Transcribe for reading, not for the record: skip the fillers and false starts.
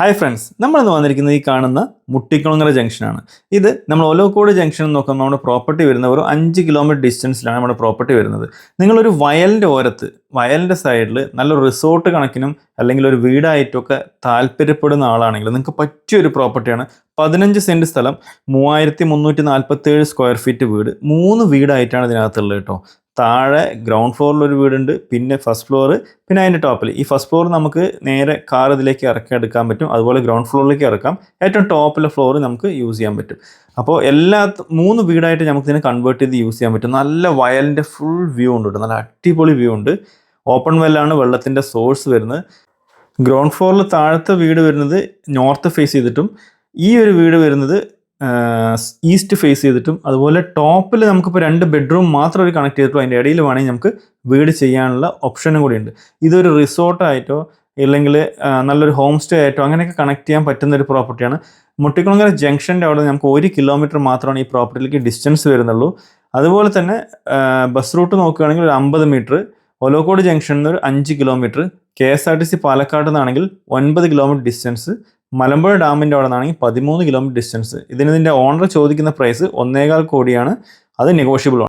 Hi friends, നമ്മളിന്ന് വന്നിരിക്കുന്നത് ഈ കാണുന്ന മുട്ടിക്കുളങ്ങര ജംഗ്ഷനാണ്. ഇത് നമ്മൾ ഒലോക്കോട് ജംഗ്ഷൻ നോക്കുമ്പോൾ നമ്മുടെ പ്രോപ്പർട്ടി വരുന്ന ഒരു 5 കിലോമീറ്റർ ഡിസ്റ്റൻസിലാണ് നമ്മുടെ പ്രോപ്പർട്ടി വരുന്നത്. നിങ്ങളൊരു വയലിൻ്റെ ഓരത്ത്, വയലിൻ്റെ സൈഡിൽ നല്ലൊരു റിസോർട്ട് കണക്കിനും അല്ലെങ്കിൽ ഒരു വീടായിട്ടൊക്കെ താല്പര്യപ്പെടുന്ന ആളാണെങ്കിൽ നിങ്ങൾക്ക് പറ്റിയൊരു പ്രോപ്പർട്ടിയാണ്. 15 സെൻറ്റ് സ്ഥലം, 3347 സ്ക്വയർ ഫീറ്റ് വീട്, 3 വീടായിട്ടാണ് ഇതിനകത്തുള്ളത് കേട്ടോ. താഴെ ഗ്രൗണ്ട് ഫ്ലോറിലൊരു വീടുണ്ട്, പിന്നെ ഫസ്റ്റ് ഫ്ലോർ, പിന്നെ അതിൻ്റെ ടോപ്പിൽ. ഈ ഫസ്റ്റ് ഫ്ലോർ നമുക്ക് നേരെ കാർ ഇതിലേക്ക് ഇറക്കി എടുക്കാൻ പറ്റും, അതുപോലെ ഗ്രൗണ്ട് ഫ്ലോറിലേക്ക് ഇറക്കാം. ഏറ്റവും ടോപ്പിലെ ഫ്ലോർ നമുക്ക് യൂസ് ചെയ്യാൻ പറ്റും. അപ്പോൾ 3 വീടായിട്ട് നമുക്ക് ഇതിനെ കൺവേർട്ട് ചെയ്ത് യൂസ് ചെയ്യാൻ പറ്റും. നല്ല വയലിൻ്റെ ഫുൾ വ്യൂ ഉണ്ട് കേട്ടോ, നല്ല അടിപൊളി വ്യൂ ഉണ്ട്. ഓപ്പൺ വെല്ലാണ് വെള്ളത്തിൻ്റെ സോഴ്സ് വരുന്നത്. ഗ്രൗണ്ട് ഫ്ലോറിൽ താഴത്തെ വീട് വരുന്നത് നോർത്ത് ഫേസ് ചെയ്തിട്ടും ഈ ഒരു വീട് വരുന്നത് ഈസ്റ്റ് ഫേസ് ചെയ്തിട്ടും, അതുപോലെ ടോപ്പിൽ നമുക്കിപ്പോൾ 2 ബെഡ്റൂം മാത്രം ഒരു കണക്ട് ചെയ്തിട്ടും അതിൻ്റെ ഇടയിൽ വേണമെങ്കിൽ നമുക്ക് വീട് ചെയ്യാനുള്ള ഓപ്ഷനും കൂടി ഉണ്ട്. ഇതൊരു റിസോർട്ടായിട്ടോ ഇല്ലെങ്കിൽ നല്ലൊരു ഹോം സ്റ്റേ ആയിട്ടോ അങ്ങനെയൊക്കെ കണക്ട് ചെയ്യാൻ പറ്റുന്ന ഒരു പ്രോപ്പർട്ടിയാണ്. മുട്ടിക്കുളങ്ങര ജംഗ്ഷൻ്റെ അവിടെ നമുക്ക് 1 കിലോമീറ്റർ മാത്രമാണ് ഈ പ്രോപ്പർട്ടിയിലേക്ക് ഡിസ്റ്റൻസ് വരുന്നുള്ളൂ. അതുപോലെ തന്നെ ബസ് റൂട്ട് നോക്കുകയാണെങ്കിൽ ഒരു 50 മീറ്റർ, ഒലോക്കോട് ജംഗ്ഷനിൽ നിന്ന് ഒരു 5 കിലോമീറ്റർ, KSRTC പാലക്കാട് നിന്നാണെങ്കിൽ 9 കിലോമീറ്റർ ഡിസ്റ്റൻസ്, മലമ്പുഴ ഡാമിൻ്റെ അവിടെ നിന്നാണെങ്കിൽ 13 കിലോമീറ്റർ ഡിസ്റ്റൻസ്. ഇതിൻ്റെ ഓണർ ചോദിക്കുന്ന പ്രൈസ് 1.25 കോടിയാണ്. അത് നെഗോഷ്യബിൾ ആണ്.